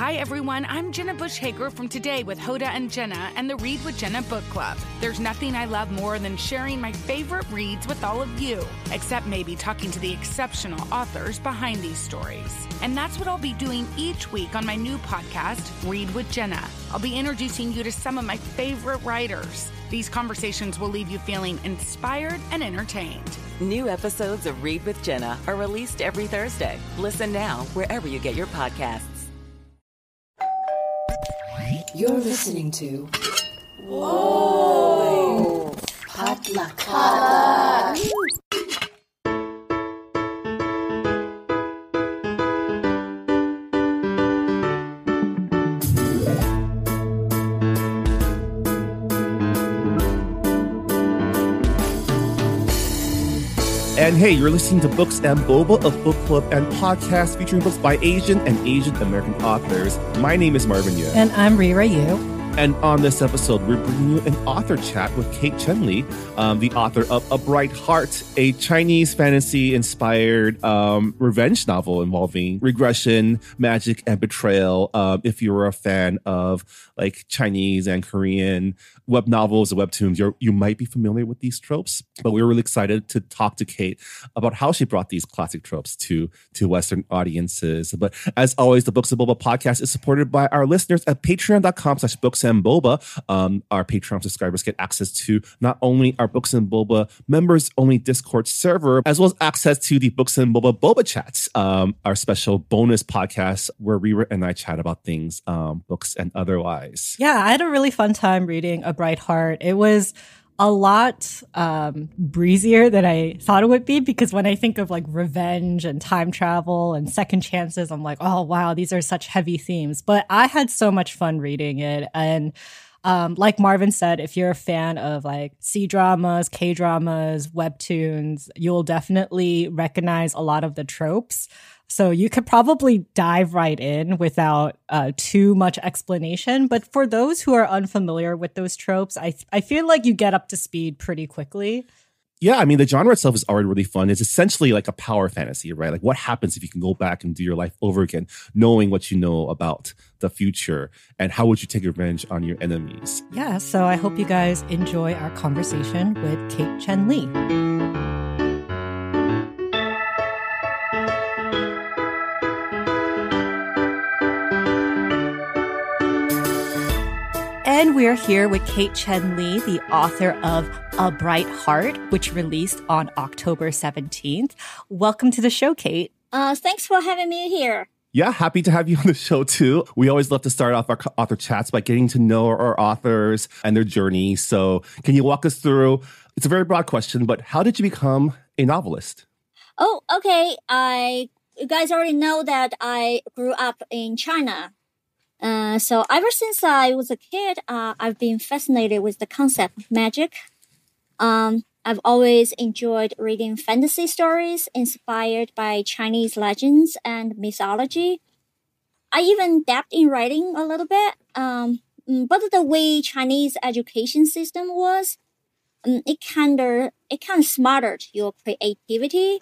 Hi, everyone. I'm Jenna Bush Hager from Today with Hoda and Jenna and the Read with Jenna book club. There's nothing I love more than sharing my favorite reads with all of you, except maybe talking to the exceptional authors behind these stories. And that's what I'll be doing each week on my new podcast, Read with Jenna. I'll be introducing you to some of my favorite writers. These conversations will leave you feeling inspired and entertained. New episodes of Read with Jenna are released every Thursday. Listen now wherever you get your podcasts. You're listening to Whoa! Potluck. And hey, you're listening to Books and Boba, a book club and podcast featuring books by Asian and Asian American authors. My name is Marvin Yeo. And I'm Rira Yu. And on this episode, we're bringing you an author chat with Kate Chengli, the author of A Bright Heart, a Chinese fantasy-inspired revenge novel involving regression, magic, and betrayal. If you're a fan of like Chinese and Korean web novels and webtoons, you might be familiar with these tropes. But we're really excited to talk to Kate about how she brought these classic tropes to Western audiences. But as always, the Books and Boba podcast is supported by our listeners at patreon.com/books and Boba. Our Patreon subscribers get access to not only our Books and Boba members-only Discord server, as well as access to the Books and Boba Chats, our special bonus podcast where Rira and I chat about things, books and otherwise. Yeah, I had a really fun time reading A Bright Heart. It was a lot breezier than I thought it would be, because when I think of like revenge and time travel and second chances, I'm like, oh, wow, these are such heavy themes. But I had so much fun reading it. And like Marvin said, if you're a fan of like C-dramas, K-dramas, webtoons, you'll definitely recognize a lot of the tropes. So you could probably dive right in without too much explanation. But for those who are unfamiliar with those tropes, I feel like you get up to speed pretty quickly. Yeah, I mean, the genre itself is already really fun. It's essentially like a power fantasy, right? Like what happens if you can go back and do your life over again, knowing what you know about the future, and how would you take revenge on your enemies? Yeah, so I hope you guys enjoy our conversation with Kate Chengli. And we're here with Kate Chengli, the author of A Bright Heart, which released on October 17th. Welcome to the show, Kate. Thanks for having me here. Yeah, happy to have you on the show, too. We always love to start off our author chats by getting to know our authors and their journey. So can you walk us through, it's a very broad question, but how did you become a novelist? Oh, okay. You guys already know that I grew up in China. So ever since I was a kid, I've been fascinated with the concept of magic. I've always enjoyed reading fantasy stories inspired by Chinese legends and mythology. I even dabbed in writing a little bit. But the way Chinese education system was, it kind of smothered your creativity.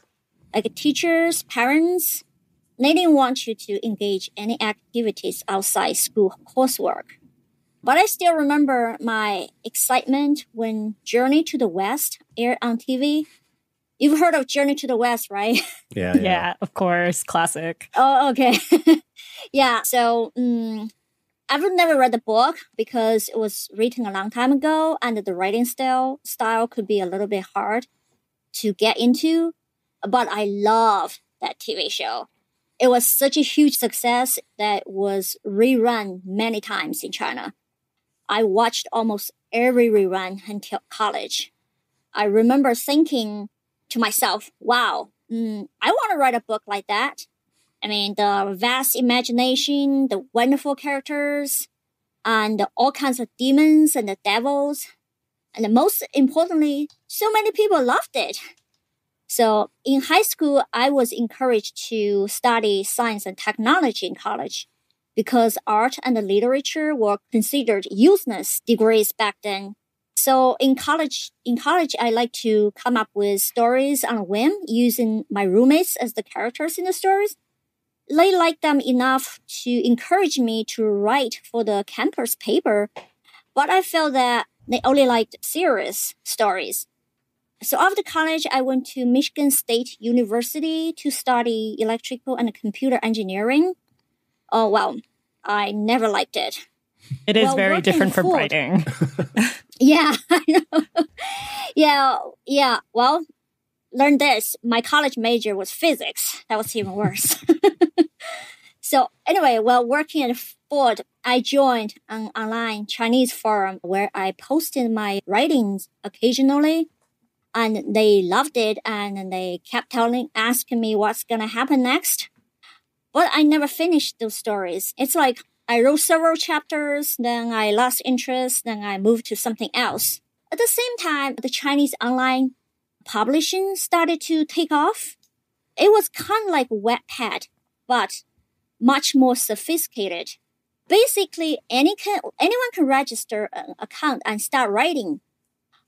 Like teachers, parents, they didn't want you to engage any activities outside school coursework. But I still remember my excitement when Journey to the West aired on TV. You've heard of Journey to the West, right? Yeah, Yeah, of course. Classic. Oh, okay. Yeah, so I've never read the book because it was written a long time ago, and the writing style could be a little bit hard to get into. But I love that TV show. It was such a huge success that was rerun many times in China. I watched almost every rerun until college. I remember thinking to myself, wow, I want to write a book like that. I mean, the vast imagination, the wonderful characters, and all kinds of demons and the devils. And most importantly, so many people loved it. So in high school, I was encouraged to study science and technology in college because art and literature were considered useless degrees back then. So in college, I like to come up with stories on a whim using my roommates as the characters in the stories. they liked them enough to encourage me to write for the campus paper, but I felt that they only liked serious stories. So after college, I went to Michigan State University to study electrical and computer engineering. Oh, well, I never liked it. It is very different from writing. Yeah, I know. Yeah. Well, learn this. My college major was physics. That was even worse. So anyway, while working at Ford, I joined an online Chinese forum where I posted my writings occasionally. And they loved it, and they kept asking me what's going to happen next. But I never finished those stories. It's like I wrote several chapters, then I lost interest, then I moved to something else. At the same time, the Chinese online publishing started to take off. It was kind of like Wattpad, but much more sophisticated. Basically, anyone can register an account and start writing.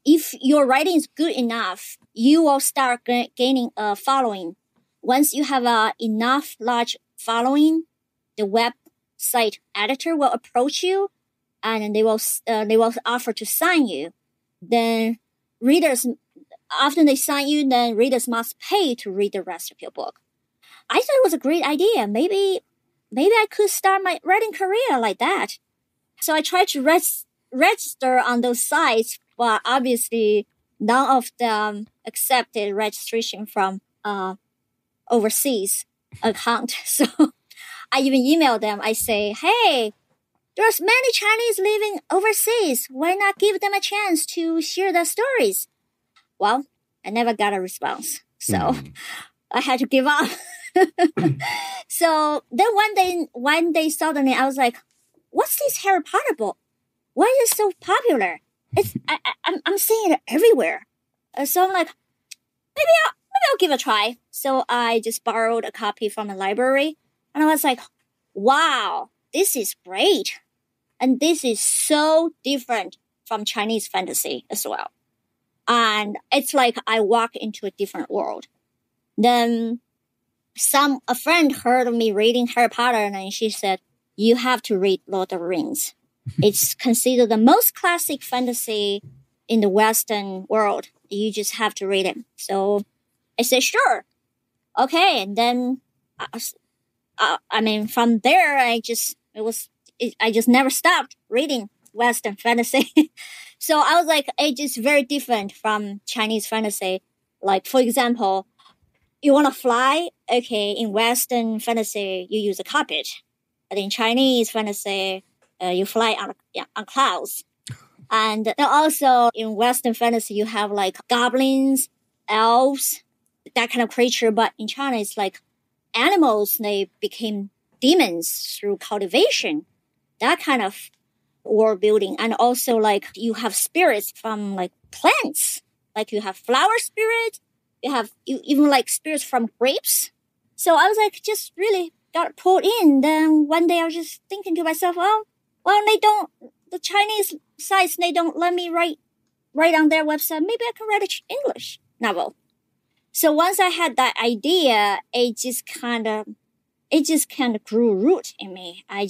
If your writing is good enough, you will start gaining a following. Once you have enough large following, the website editor will approach you, and they will offer to sign you. Then after they sign you, then readers must pay to read the rest of your book. I thought it was a great idea. Maybe I could start my writing career like that. So I tried to register on those sites. But obviously, none of them accepted registration from overseas account. So I even emailed them. I say, hey, there's many Chinese living overseas. Why not give them a chance to share their stories? Well, I never got a response. So I had to give up. So then one day suddenly I was like, what's this Harry Potter book? Why is it so popular? I'm seeing it everywhere. So I'm like, maybe I'll give it a try. So I just borrowed a copy from the library, and I was like, wow, this is great. And this is so different from Chinese fantasy as well. And it's like I walk into a different world. Then a friend heard of me reading Harry Potter, and she said, you have to read Lord of the Rings. It's considered the most classic fantasy in the Western world. You just have to read it. So I said, sure. Okay. And then, from there, I just never stopped reading Western fantasy. So I was like, it's just very different from Chinese fantasy. Like, for example, you want to fly? Okay. In Western fantasy, you use a cockpit. But in Chinese fantasy, you fly on clouds. And then also in Western fantasy, you have like goblins, elves, that kind of creature. But in China, it's like animals, they became demons through cultivation. That kind of world building. And also like you have spirits from like plants. Like you have flower spirit. You even like spirits from grapes. So I was like, just really got pulled in. Then one day I was just thinking to myself, the Chinese sites, they don't let me write on their website. Maybe I can write an English novel. So once I had that idea, it just kind of grew root in me. I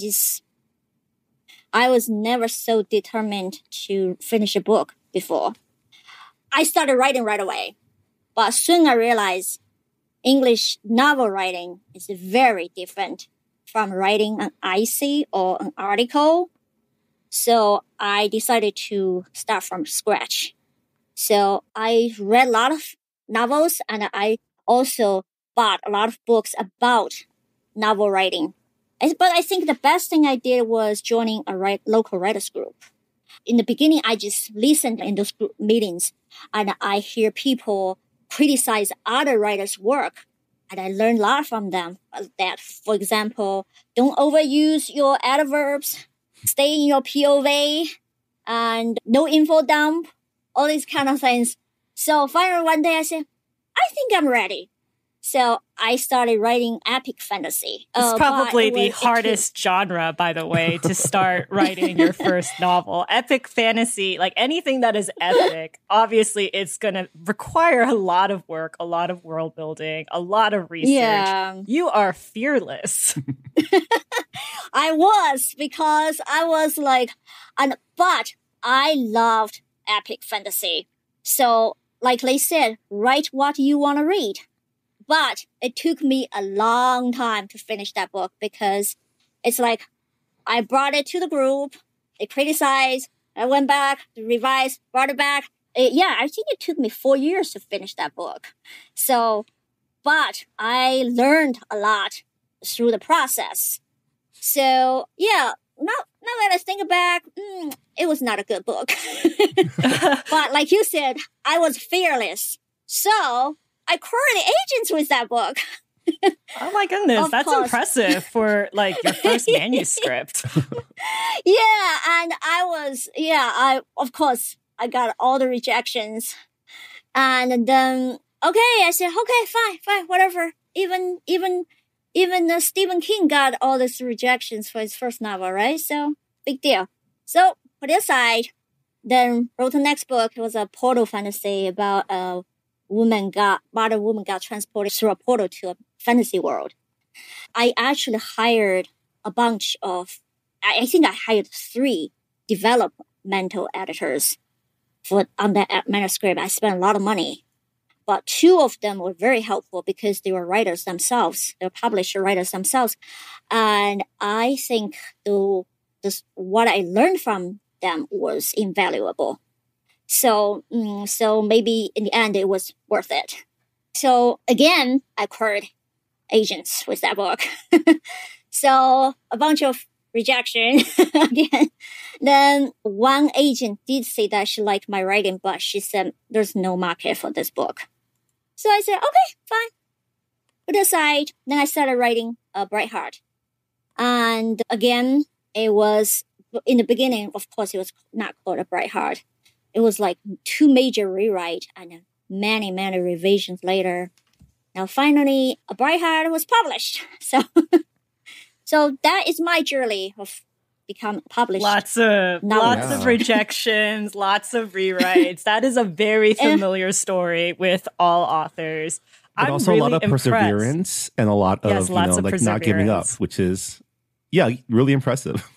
was never so determined to finish a book before. I started writing right away, but soon I realized English novel writing is very different from writing an essay or an article. So I decided to start from scratch. So I read a lot of novels, and I also bought a lot of books about novel writing. But I think the best thing I did was joining a local writers group. In the beginning, I just listened in those group meetings, and I hear people criticize other writers' work. And I learned a lot from them. That, for example, don't overuse your adverbs, stay in your POV, and no info dump, all these kind of things. So finally one day I said, I think I'm ready. So I started writing epic fantasy. It's probably the hardest genre, by the way, to start writing your first novel. Epic fantasy, like anything that is epic, obviously it's going to require a lot of work, a lot of world building, a lot of research. Yeah. You are fearless. I was, because I was like, but I loved epic fantasy. So like they said, write what you want to read. But it took me a long time to finish that book, because it's like I brought it to the group, they criticized, I went back, revised, brought it back. I think it took me 4 years to finish that book. So, but I learned a lot through the process. So, yeah, now that I think back, it was not a good book. But like you said, I was fearless. So I queried agents with that book. Oh my goodness, that's impressive for like your first manuscript. Yeah, and of course, I got all the rejections. And then, I said, okay, fine, whatever. Even Stephen King got all these rejections for his first novel, right? So, big deal. So, put it aside. Then wrote the next book. It was a portal fantasy about a modern woman got transported through a portal to a fantasy world. I actually hired a bunch of, I think I hired 3 developmental editors on that manuscript. I spent a lot of money, but 2 of them were very helpful because they were writers themselves. They were publisher writers themselves. And I think what I learned from them was invaluable. So maybe in the end, it was worth it. So again, I queried agents with that book. So a bunch of rejection again. Then one agent did say that she liked my writing, but she said there's no market for this book. So I said, okay, fine. Put it aside. Then I started writing Brightheart. And again, it was, in the beginning, of course, it was not called a Brightheart. It was like 2 major rewrites and many, many revisions later. Now, finally, A Brightheart was published. So that is my journey of becoming published. Lots of rejections, lots of rewrites. That is a very familiar story with all authors. But I'm also really a lot of impressed. Perseverance and a lot of, not giving up, which is, really impressive.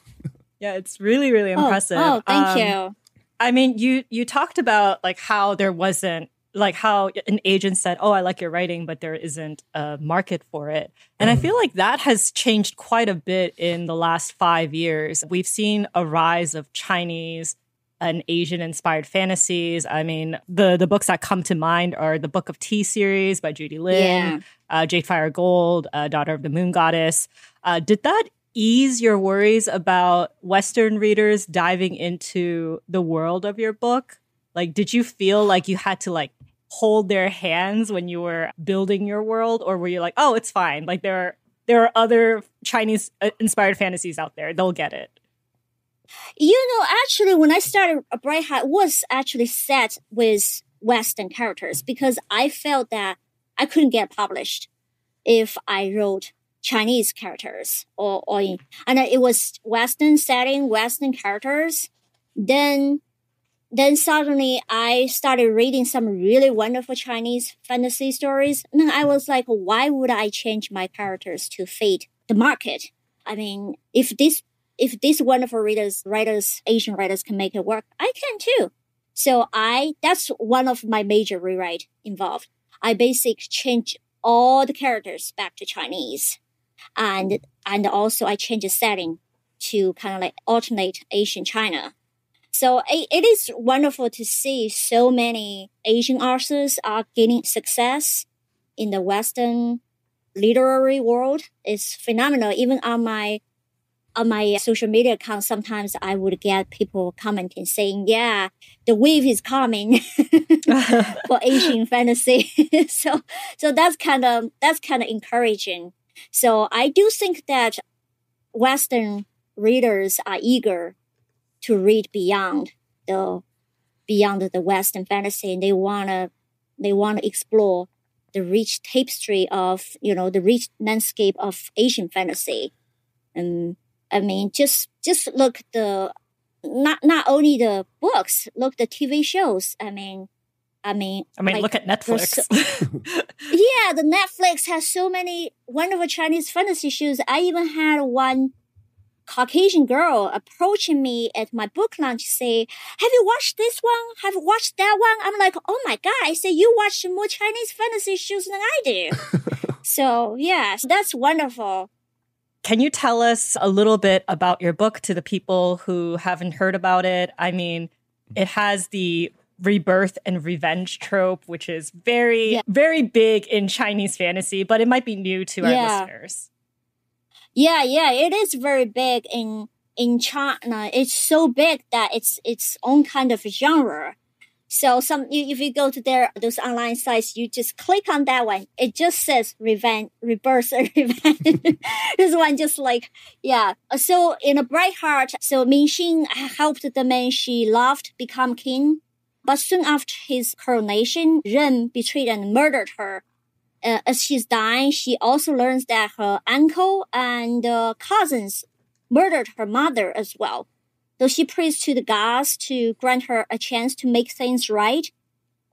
Yeah, it's really, really impressive. Oh, thank you. I mean, you talked about like how there wasn't, like how an agent said, oh, I like your writing, but there isn't a market for it. And I feel like that has changed quite a bit in the last 5 years. We've seen a rise of Chinese and Asian-inspired fantasies. I mean, the books that come to mind are the Book of Tea series by Judy Lin, Jade Fire Gold, Daughter of the Moon Goddess. Did that ease your worries about Western readers diving into the world of your book? Like, did you feel like you had to like hold their hands when you were building your world, or were you like, oh, it's fine, like there are other Chinese inspired fantasies out there, they'll get it? Actually, when I started A Brightheart, was actually set with Western characters, because I felt that I couldn't get published if I wrote Chinese characters and it was Western setting, Western characters. Then suddenly I started reading some really wonderful Chinese fantasy stories. And then I was like, why would I change my characters to fit the market? I mean, if these wonderful writers, Asian writers can make it work, I can too. So that's one of my major rewrite involved. I basically changed all the characters back to Chinese. And also I changed the setting to kind of like alternate Asian China. So it is wonderful to see so many Asian authors are gaining success in the Western literary world. It's phenomenal. Even on my social media account, sometimes I would get people commenting saying, yeah, the wave is coming for Asian fantasy. So that's kind of encouraging. So I do think that Western readers are eager to read beyond the Western fantasy, and they wanna explore the rich tapestry of, the rich landscape of Asian fantasy. And I mean, just look not only the books, look the TV shows. I mean, like, look at Netflix. Yeah, the Netflix has so many wonderful Chinese fantasy shows. I even had one Caucasian girl approaching me at my book launch, say, "Have you watched this one? Have you watched that one?" I'm like, "Oh my God," I say, "You watch more Chinese fantasy shows than I do." So yeah, that's wonderful. Can you tell us a little bit about your book to the people who haven't heard about it? I mean, it has the rebirth and revenge trope, which is very, very big in Chinese fantasy, but it might be new to our listeners. Yeah, it is very big in China. It's so big that it's its own kind of genre. So if you go to those online sites, you just click on that one. It just says revenge, rebirth, and revenge. This one just like, yeah. So in A Bright Heart, so Mingxin helped the man she loved become king. But soon after his coronation, Ren betrayed and murdered her. As she's dying, she also learns that her uncle and cousins murdered her mother as well. So she prays to the gods to grant her a chance to make things right.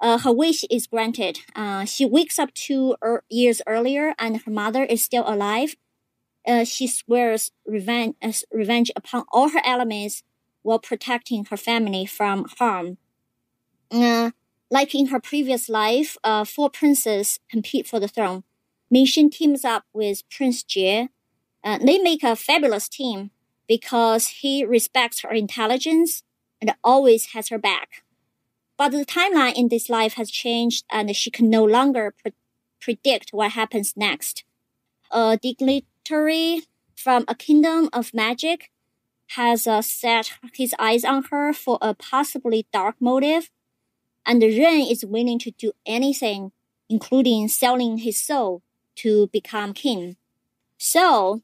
Her wish is granted. She wakes up 2 years earlier and her mother is still alive. She swears revenge upon all her enemies while protecting her family from harm. Like in her previous life, 4 princes compete for the throne. Mingxin teams up with Prince Jie. They make a fabulous team because he respects her intelligence and always has her back. But the timeline in this life has changed and she can no longer predict what happens next. A dignitary from a kingdom of magic has set his eyes on her for a possibly dark motive. And Ren is willing to do anything, including selling his soul to become king. So,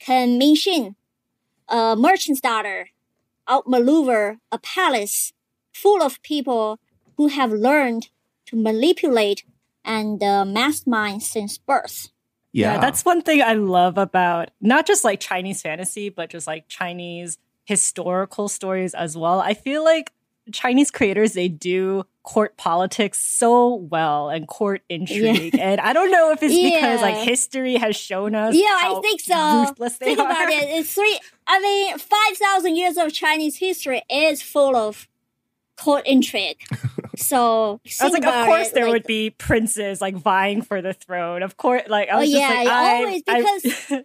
can Mingxin, a merchant's daughter, outmaneuver a palace full of people who have learned to manipulate and mastermind since birth? Yeah, that's one thing I love about not just like Chinese fantasy, but just like Chinese historical stories as well. I feel like Chinese creators, they do court politics so well and court intrigue. And I don't know if it's because like history has shown us how I think so. ruthless they Think are. about it. 5,000 years of Chinese history is full of court intrigue. So I was like, of course there would be princes like vying for the throne. Of course, like I was just like, always because I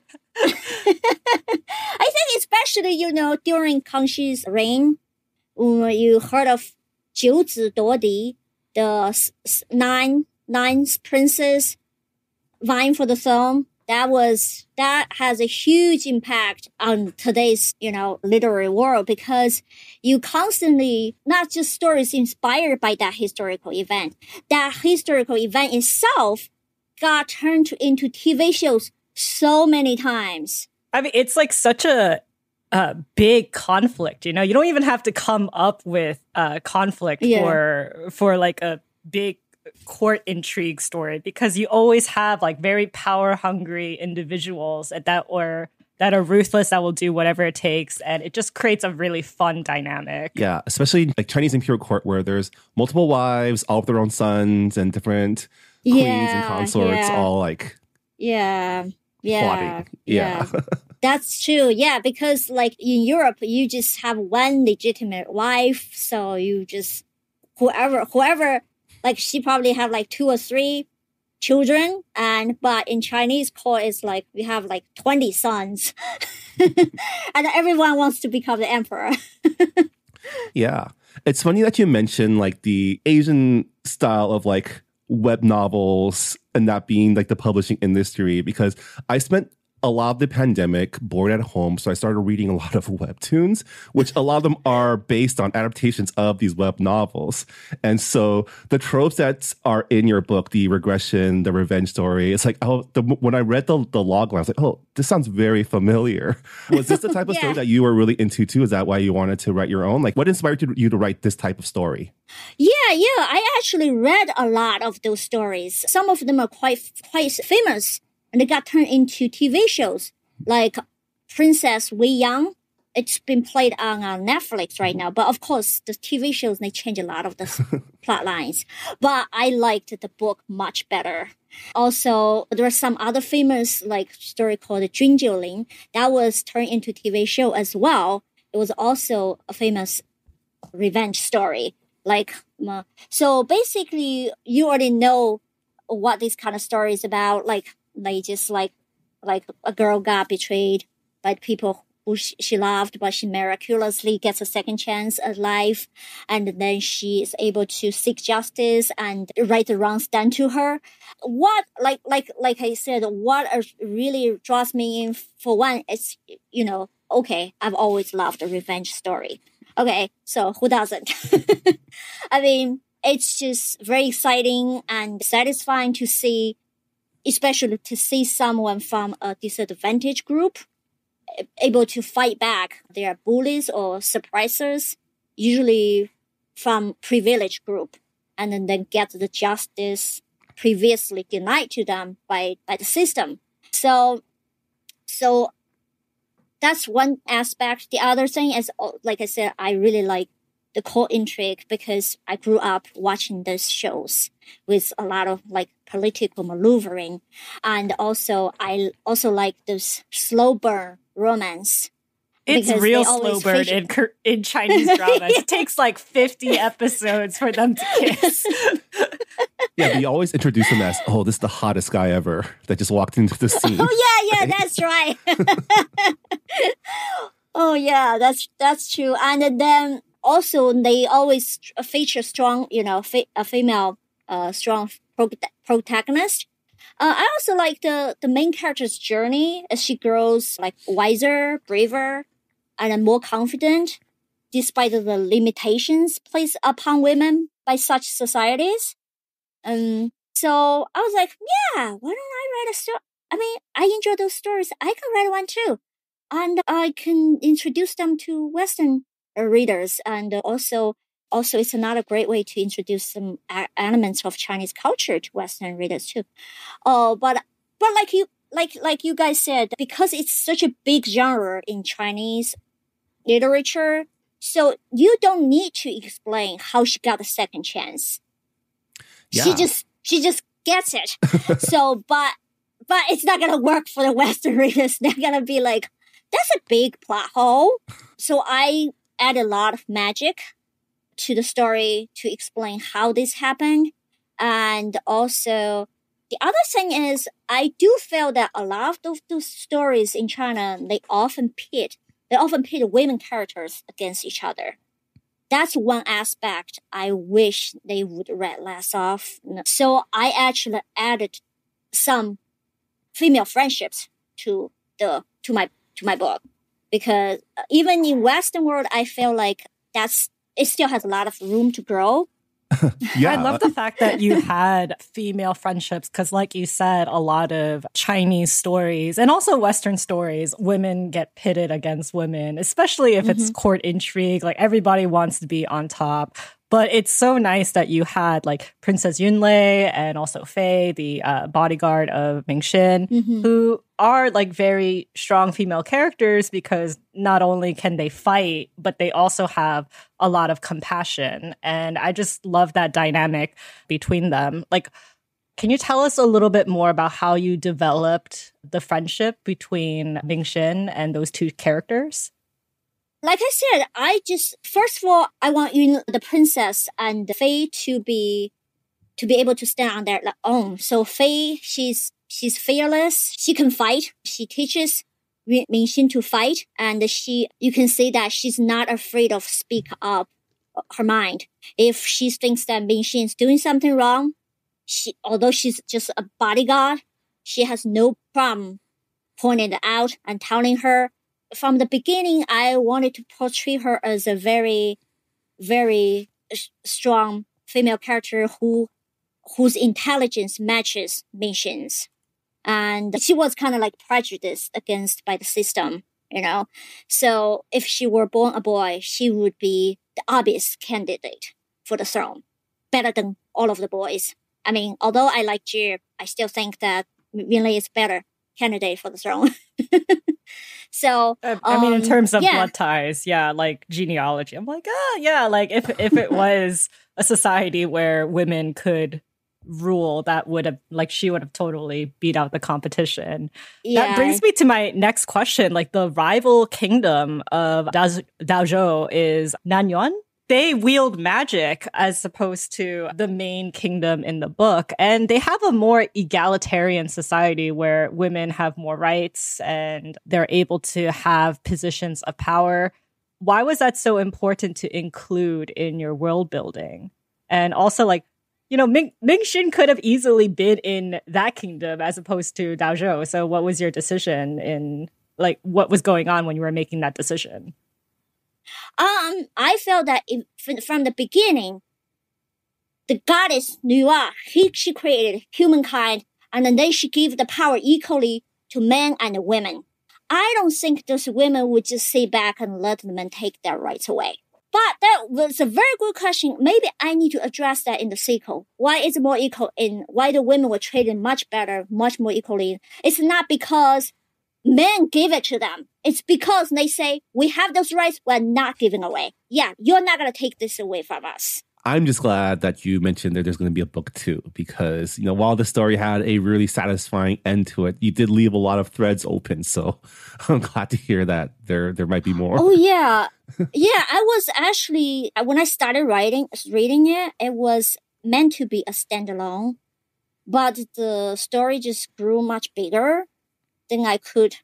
think especially during Kangshi's reign. You heard of 九子夺嫡, the nine princes vying for the throne. That has a huge impact on today's, literary world because you constantly, not just stories inspired by that historical event, that historical event itself got turned into TV shows so many times. I mean, it's like such a big conflict, you don't even have to come up with conflict for like a big court intrigue story because you always have like very power hungry individuals that are ruthless, that will do whatever it takes, and it just creates a really fun dynamic. Yeah, especially like Chinese imperial court where there's multiple wives, all of their own sons, and different queens and consorts all like plotting. Yeah. That's true. Yeah, because like in Europe, you just have one legitimate wife. So you just, whoever, like she probably have like 2 or 3 children. But in Chinese court, it's like we have like 20 sons. And everyone wants to become the emperor. Yeah. It's funny that you mentioned like the Asian style of like web novels and that being like the publishing industry, because I spent a lot of the pandemic, bored at home, so I started reading a lot of webtoons, which a lot of them are based on adaptations of these web novels. And so the tropes that are in your book, the regression, the revenge story, it's like, when I read the log line, I was like, oh, this sounds very familiar. Was this the type of story that you were really into too? Is that why you wanted to write your own? Like, what inspired you to write this type of story? Yeah. I actually read a lot of those stories. Some of them are quite famous. And they got turned into TV shows like Princess Wei Yang. It's been played on Netflix right now. But of course, the TV shows, they change a lot of the plot lines. But I liked the book much better. Also, there are some other famous story called Jinjiuling that was turned into TV show as well. It was also a famous revenge story. So basically, you already know what this kind of story is about. Like a girl got betrayed by people who she loved, but she miraculously gets a second chance at life, and then she is able to seek justice and right the wrongs done to her. What like I said, what really draws me in for one is, okay, I've always loved a revenge story. Okay, so who doesn't? I mean, it's just very exciting and satisfying to see. Especially to see someone from a disadvantaged group able to fight back their bullies or suppressors, usually from privileged group, and then get the justice previously denied to them by the system. So that's one aspect. The other thing is, like I said, I really like the core intrigue because I grew up watching those shows with a lot of political maneuvering. And also, I also like those slow burn romance. It's real slow burn in Chinese dramas. It takes 50 episodes for them to kiss. Yeah, they always introduce him as, oh, this is the hottest guy ever that just walked into the scene. Oh, yeah, that's right. Oh, yeah, that's true. And then also, they always feature strong, a female, strong protagonist. I also like the main character's journey as she grows wiser, braver, and more confident, despite the limitations placed upon women by such societies. So I was like, yeah, why don't I write a story? I mean, I enjoy those stories. I can write one too, and I can introduce them to Western readers, and also it's another great way to introduce some elements of Chinese culture to Western readers too. But like you guys said, because it's such a big genre in Chinese literature, so you don't need to explain how she got a second chance. Yeah. She just gets it. So, but it's not gonna work for the Western readers. They're gonna be like, that's a big plot hole. So I add a lot of magic to the story to explain how this happened. And also, the other thing is, I do feel that a lot of those stories in China, they often pit women characters against each other. That's one aspect I wish they would read less of. So I actually added some female friendships to my book, because even in Western world, I feel like it still has a lot of room to grow. Yeah. I love the fact that you had female friendships because, like you said, a lot of Chinese stories and also Western stories, women get pitted against women, especially if it's court intrigue. Like everybody wants to be on top. But it's so nice that you had Princess Yunlei and also Fei, the bodyguard of Mingxin, who are very strong female characters because not only can they fight, but they also have a lot of compassion. And I just love that dynamic between them. Can you tell us a little bit more about how you developed the friendship between Mingxin and those two characters? Like I said, first of all, I want the princess and Fei to be able to stand on their own. So Fei, she's fearless. She can fight. She teaches Mingxin to fight, and you can see that she's not afraid of speak up her mind. If she thinks that Mingxin is doing something wrong, although she's just a bodyguard, she has no problem pointed out and telling her. From the beginning, I wanted to portray her as a very, very strong female character whose intelligence matches Mingxin's. And she was kind of like prejudiced against by the system, you know. So if she were born a boy, she would be the obvious candidate for the throne, better than all of the boys. I mean, although I like Jie, I still think that Winlei is better candidate for the throne. So I mean, in terms of blood ties, yeah, like genealogy, I'm like, yeah, like if it was a society where women could rule, that would have, like, she would have totally beat out the competition. Yeah. That brings me to my next question. Like, the rival kingdom of Daozhou is Nanyuan. They wield magic as opposed to the main kingdom in the book. And they have a more egalitarian society where women have more rights and they're able to have positions of power. Why was that so important to include in your world building? And also, like, you know, Mingxin could have easily been in that kingdom as opposed to Daozhou. So what was your decision in, like, what was going on when you were making that decision? I felt that from the beginning, the goddess Nuwa, she created humankind, and then she gave the power equally to men and women. I don't think those women would just sit back and let the men take their rights away. But that was a very good question. Maybe I need to address that in the sequel. Why is it more equal in why the women were treated much better, much more equally? It's not because men give it to them. It's because they say, we have those rights, we're not giving away. Yeah, you're not going to take this away from us. I'm just glad that you mentioned that there's going to be a book 2 because, you know, while the story had a really satisfying end to it, you did leave a lot of threads open. So I'm glad to hear that there might be more. Oh, yeah. Yeah, I was actually, when I started reading it, it was meant to be a standalone. But the story just grew much bigger than I could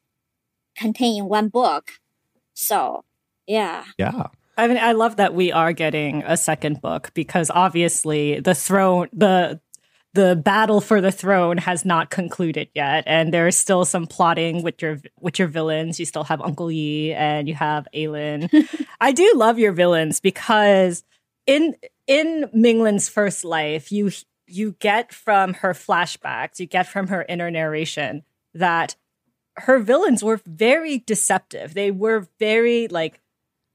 contain in one book. So, yeah. Yeah. I mean, I love that we are getting a second book because obviously the battle for the throne has not concluded yet, and there's still some plotting with your villains. You still have Uncle Yi and you have Aylin. I do love your villains because in Minglin's first life, you get from her flashbacks, you get from her inner narration that her villains were very deceptive. They were very, like,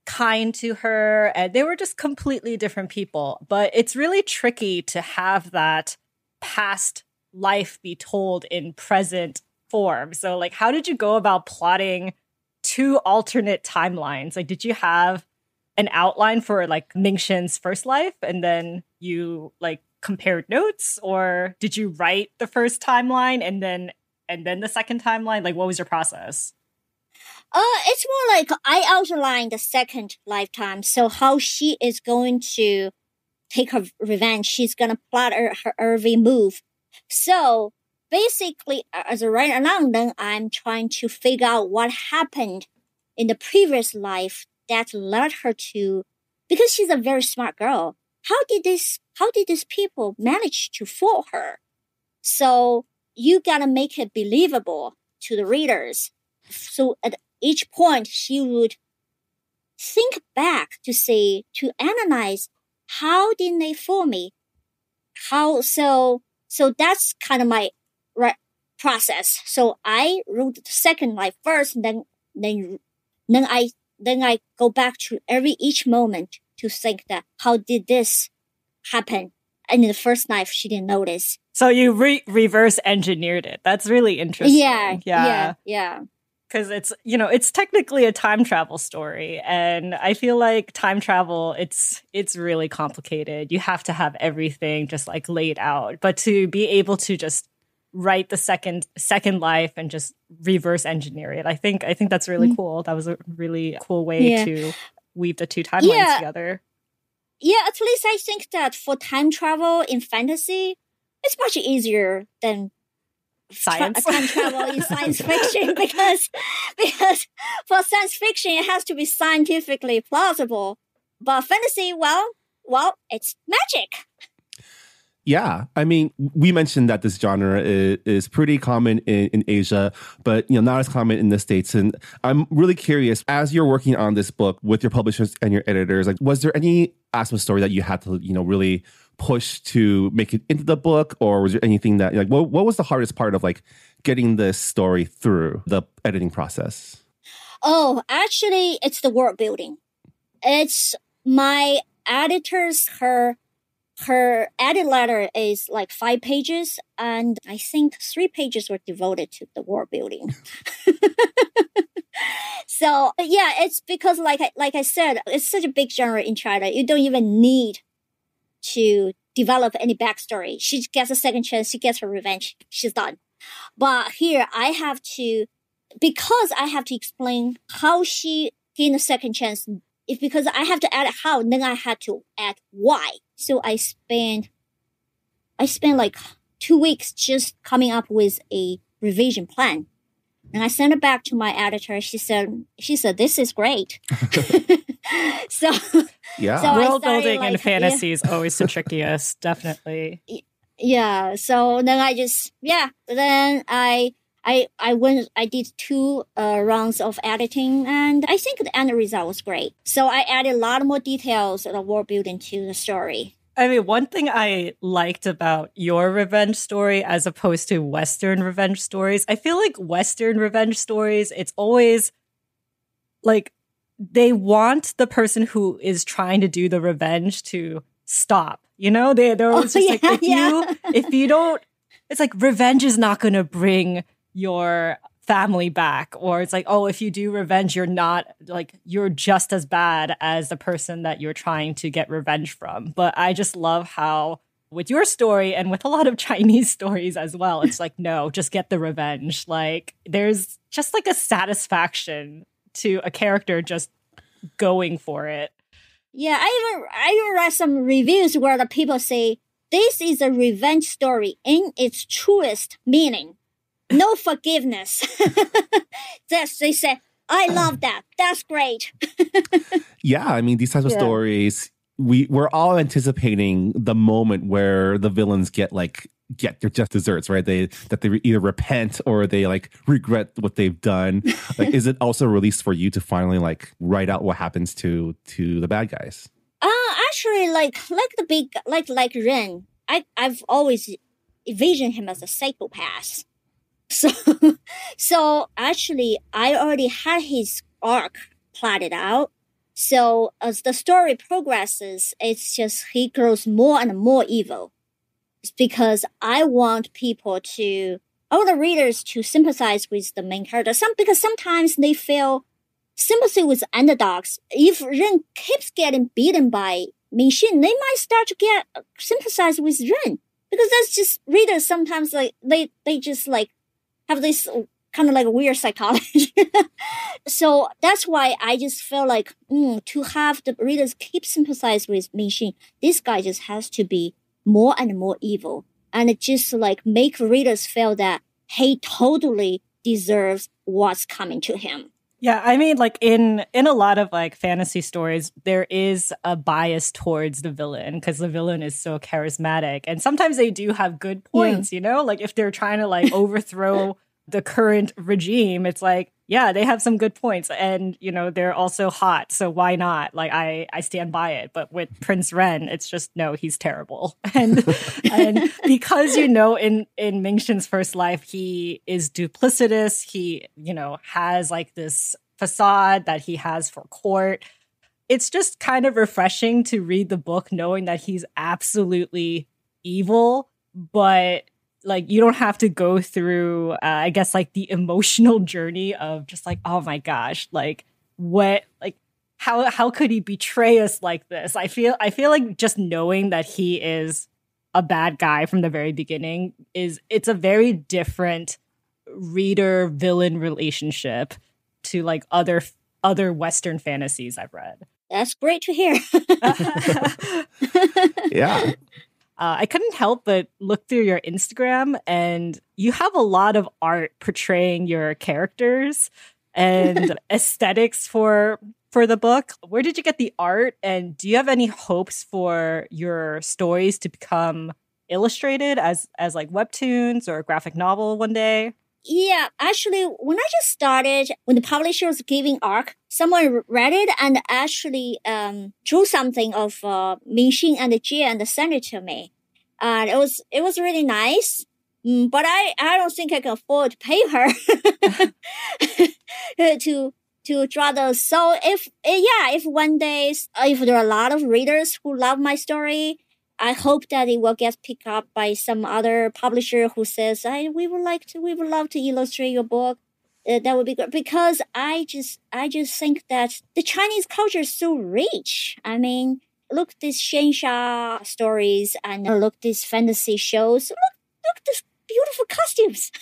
kind to her, and they were just completely different people. But it's really tricky to have that past life be told in present form. So, like, how did you go about plotting 2 alternate timelines? Like, did you have an outline for, like, Mingxin's first life and then you, like, compared notes, or did you write the first timeline and then the second timeline? Like, what was your process? It's more like I outlined the second lifetime. So how she is going to take her revenge. She's going to plot her every move. So basically, as a writer now, then I'm trying to figure out what happened in the previous life that led her to, because she's a very smart girl. How did these people manage to fool her? So you gotta make it believable to the readers. So at each point, she would think back to analyze, how did they fool me? So that's kind of my process. So I wrote the second life first, and then I go back to each moment to think that how did this happen? And in the first life, she didn't notice. So you reverse engineered it. That's really interesting. Yeah. Because it's technically a time travel story, and I feel like time travel, it's really complicated. You have to have everything just like laid out, but to be able to just write the second life and just reverse engineer it, I think that's really cool. That was a really cool way to weave the 2 timelines together. Yeah, at least I think that for time travel in fantasy, it's much easier than science time travel in science fiction because for science fiction it has to be scientifically plausible, but fantasy, well, it's magic. Yeah, I mean, we mentioned that this genre is pretty common in Asia, but not as common in the States. And I'm really curious, as you're working on this book with your publishers and your editors, like, was there any aspect of the story that you had to, really push to make it into the book, or was there anything that, like, what was the hardest part of like getting this story through the editing process? Oh, actually, it's the world building. It's my editor's her edit letter is like 5 pages, and I think 3 pages were devoted to the world building. So yeah, it's because like I said, it's such a big genre in China. You don't even need to develop any backstory. She gets a second chance. She gets her revenge. She's done. But here because I have to explain how she gained a second chance. If because I have to add how, then I had to add why. So I spent like 2 weeks just coming up with a revision plan. And I sent it back to my editor. She said, this is great. So yeah, so world building in fantasy is always the trickiest, definitely. Yeah. So then I did 2 rounds of editing, and I think the end result was great. So I added a lot more details of the world building to the story. I mean, one thing I liked about your revenge story as opposed to Western revenge stories, I feel like Western revenge stories, it's always like they want the person who is trying to do the revenge to stop. They're always just if you don't, it's like revenge is not going to bring your family back, or it's like, oh, if you do revenge, you're just as bad as the person that you're trying to get revenge from. But I just love how with your story and with a lot of Chinese stories as well, it's like, no, just get the revenge. Like there's just like a satisfaction to a character just going for it. Yeah, I even read some reviews where the people say this is a revenge story in its truest meaning. No forgiveness. They say, I love that. That's great. Yeah, I mean, these types of stories, we're all anticipating the moment where the villains get their just desserts, right? They either repent or they like regret what they've done. Like, is it also released for you to finally like write out what happens to the bad guys? Actually, like the big like Ren, I've always envisioned him as a psychopath. So actually, I already had his arc plotted out. So as the story progresses, it's just he grows more and more evil. It's because I want the readers to sympathize with the main character. Because sometimes they feel sympathy with underdogs. If Ren keeps getting beaten by Mingxin, they might start to get sympathize with Ren. Because that's just readers sometimes like they just like have this kind of like weird psychology. So that's why I just feel like to have the readers keep sympathize with Mingxin, this guy just has to be more and more evil. And it just like make readers feel that he totally deserves what's coming to him. Yeah, I mean, like in a lot of like fantasy stories, there is a bias towards the villain because the villain is so charismatic. And sometimes they do have good points, like if they're trying to like overthrow the current regime, it's like, yeah, they have some good points. And, they're also hot. So why not? Like I stand by it. But with Prince Ren, it's just, no, he's terrible. And because, in Mingxin's first life, he is duplicitous. He, has like this facade that he has for court. It's just kind of refreshing to read the book knowing that he's absolutely evil, but like you don't have to go through I guess like the emotional journey of just like, oh my gosh, like what, like how could he betray us like this? I feel like just knowing that he is a bad guy from the very beginning it's a very different reader villain relationship to like other Western fantasies I've read. That's great to hear. Yeah. I couldn't help but look through your Instagram, and you have a lot of art portraying your characters and aesthetics for the book. Where did you get the art, and do you have any hopes for your stories to become illustrated as like webtoons or a graphic novel one day? Yeah, actually, when I just started, when the publisher was giving ARC, someone read it and actually drew something of Mingxing and Jie and sent it to me. And it was really nice. But I don't think I can afford to pay her to draw those. So if one day, if there are a lot of readers who love my story, I hope that it will get picked up by some other publisher who says, we would love to illustrate your book. That would be good, because I just think that the Chinese culture is so rich. I mean, look these Xianxia stories and look these fantasy shows. Look these beautiful costumes.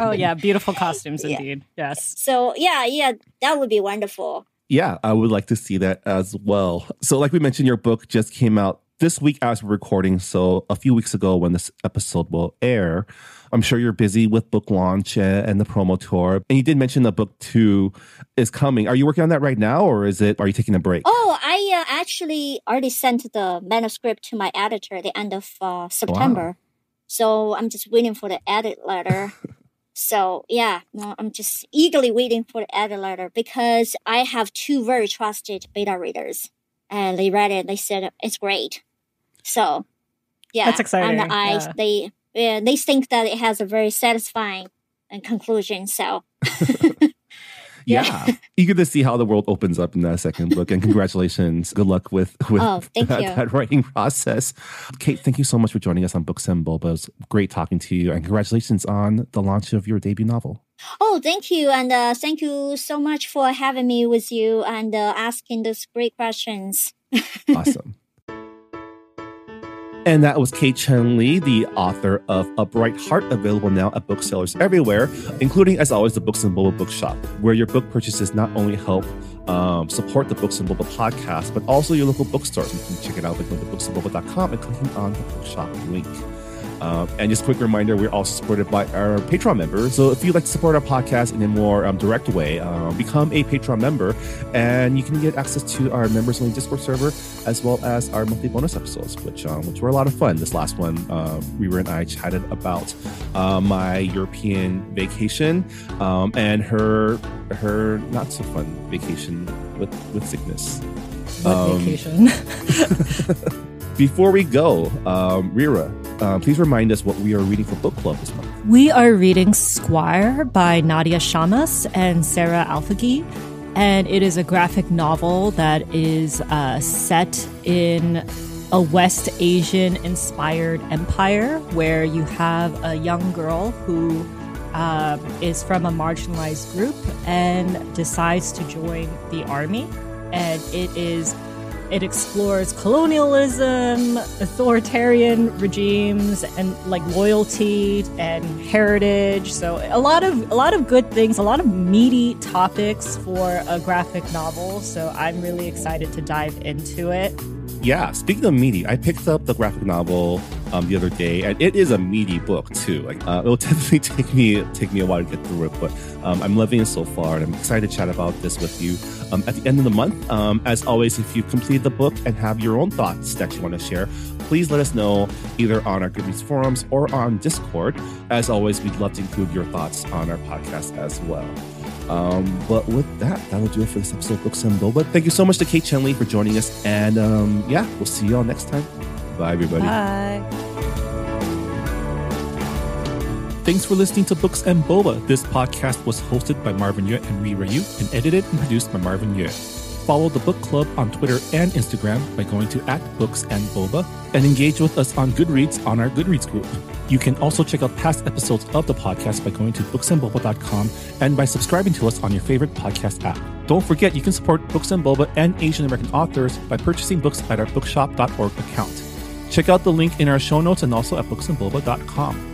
Oh yeah, beautiful costumes indeed. Yes. So yeah, that would be wonderful. Yeah, I would like to see that as well. So like we mentioned, your book just came out this week as we're recording, so a few weeks ago when this episode will air. I'm sure you're busy with book launch and the promo tour. And you did mention the book 2 is coming. Are you working on that right now, or are you taking a break? Oh, I actually already sent the manuscript to my editor at the end of September. Wow. So I'm just waiting for the edit letter. So yeah, I'm just eagerly waiting for the edit letter, because I have 2 very trusted beta readers. And they read it. They said it's great. So, yeah, that's exciting. And they think that it has a very satisfying conclusion. So, yeah, eager to see how the world opens up in that second book. And congratulations! Good luck with that writing process. Kate, thank you so much for joining us on Books and Boba. It was great talking to you, and congratulations on the launch of your debut novel. Oh, thank you. And thank you so much for having me with you and asking those great questions. Awesome. And that was Kate Chengli, the author of A Bright Heart, available now at booksellers everywhere, including, as always, the Books and Boba bookshop, where your book purchases not only help support the Books and Boba podcast, but also your local bookstores. You can check it out by going to booksandboba.com and clicking on the bookshop link. And just a quick reminder, we're also supported by our Patreon members. So if you'd like to support our podcast in a more direct way, become a Patreon member, and you can get access to our members-only Discord server, as well as our monthly bonus episodes, which were a lot of fun. This last one, Rira and I chatted about my European vacation and her not so fun vacation with sickness. Vacation. Before we go, Rira, please remind us what we are reading for book club this month. We are reading Squire by Nadia Shamas and Sarah Alfaghi. And it is a graphic novel that is set in a West Asian inspired empire where you have a young girl who is from a marginalized group and decides to join the army. And it explores colonialism, authoritarian regimes, and like loyalty and heritage. So a lot of good things, a lot of meaty topics for a graphic novel. So I'm really excited to dive into it. Yeah, speaking of meaty, I picked up the graphic novel the other day, and it is a meaty book too. Like it'll definitely take me a while to get through it, but I'm loving it so far, and I'm excited to chat about this with you at the end of the month. As always, if you completed the book and have your own thoughts that you want to share, please let us know either on our Goodreads forums or on Discord. As always, we'd love to include your thoughts on our podcast as well. But with that'll do it for this episode of Books and Boba. Thank you so much to Kate Chengli for joining us. And we'll see you all next time. Bye, everybody. Bye. Thanks for listening to Books and Boba. This podcast was hosted by Marvin Yue and Rira Yu and edited and produced by Marvin Yue. Follow the book club on Twitter and Instagram by going to @BooksandBoba and engage with us on Goodreads on our Goodreads group. You can also check out past episodes of the podcast by going to booksandboba.com and by subscribing to us on your favorite podcast app. Don't forget, you can support Books and Boba and Asian American authors by purchasing books at our bookshop.org account. Check out the link in our show notes and also at booksandboba.com.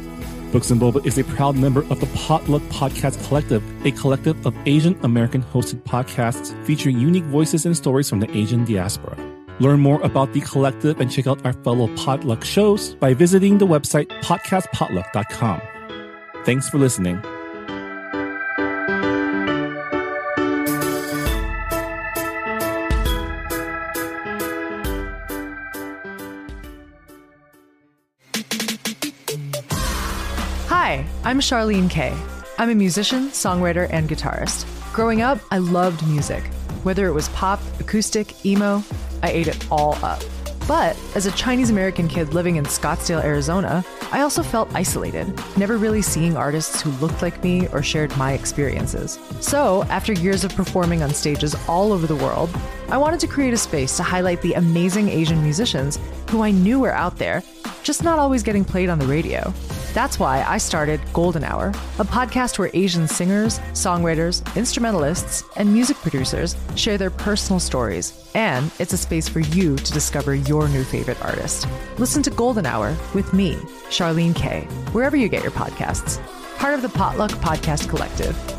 Books and Boba is a proud member of the Potluck Podcast Collective, a collective of Asian American hosted podcasts featuring unique voices and stories from the Asian diaspora. Learn more about the collective and check out our fellow Potluck shows by visiting the website podcastpotluck.com. Thanks for listening. Hi, I'm Charlene Kay. I'm a musician, songwriter, and guitarist. Growing up, I loved music. Whether it was pop, acoustic, emo, I ate it all up. But as a Chinese American kid living in Scottsdale, Arizona, I also felt isolated, never really seeing artists who looked like me or shared my experiences. So, after years of performing on stages all over the world, I wanted to create a space to highlight the amazing Asian musicians who I knew were out there, just not always getting played on the radio. That's why I started Golden Hour, a podcast where Asian singers, songwriters, instrumentalists, and music producers share their personal stories, and it's a space for you to discover your new favorite artist. Listen to Golden Hour with me, Charlene Kay, wherever you get your podcasts. Part of the Potluck Podcast Collective.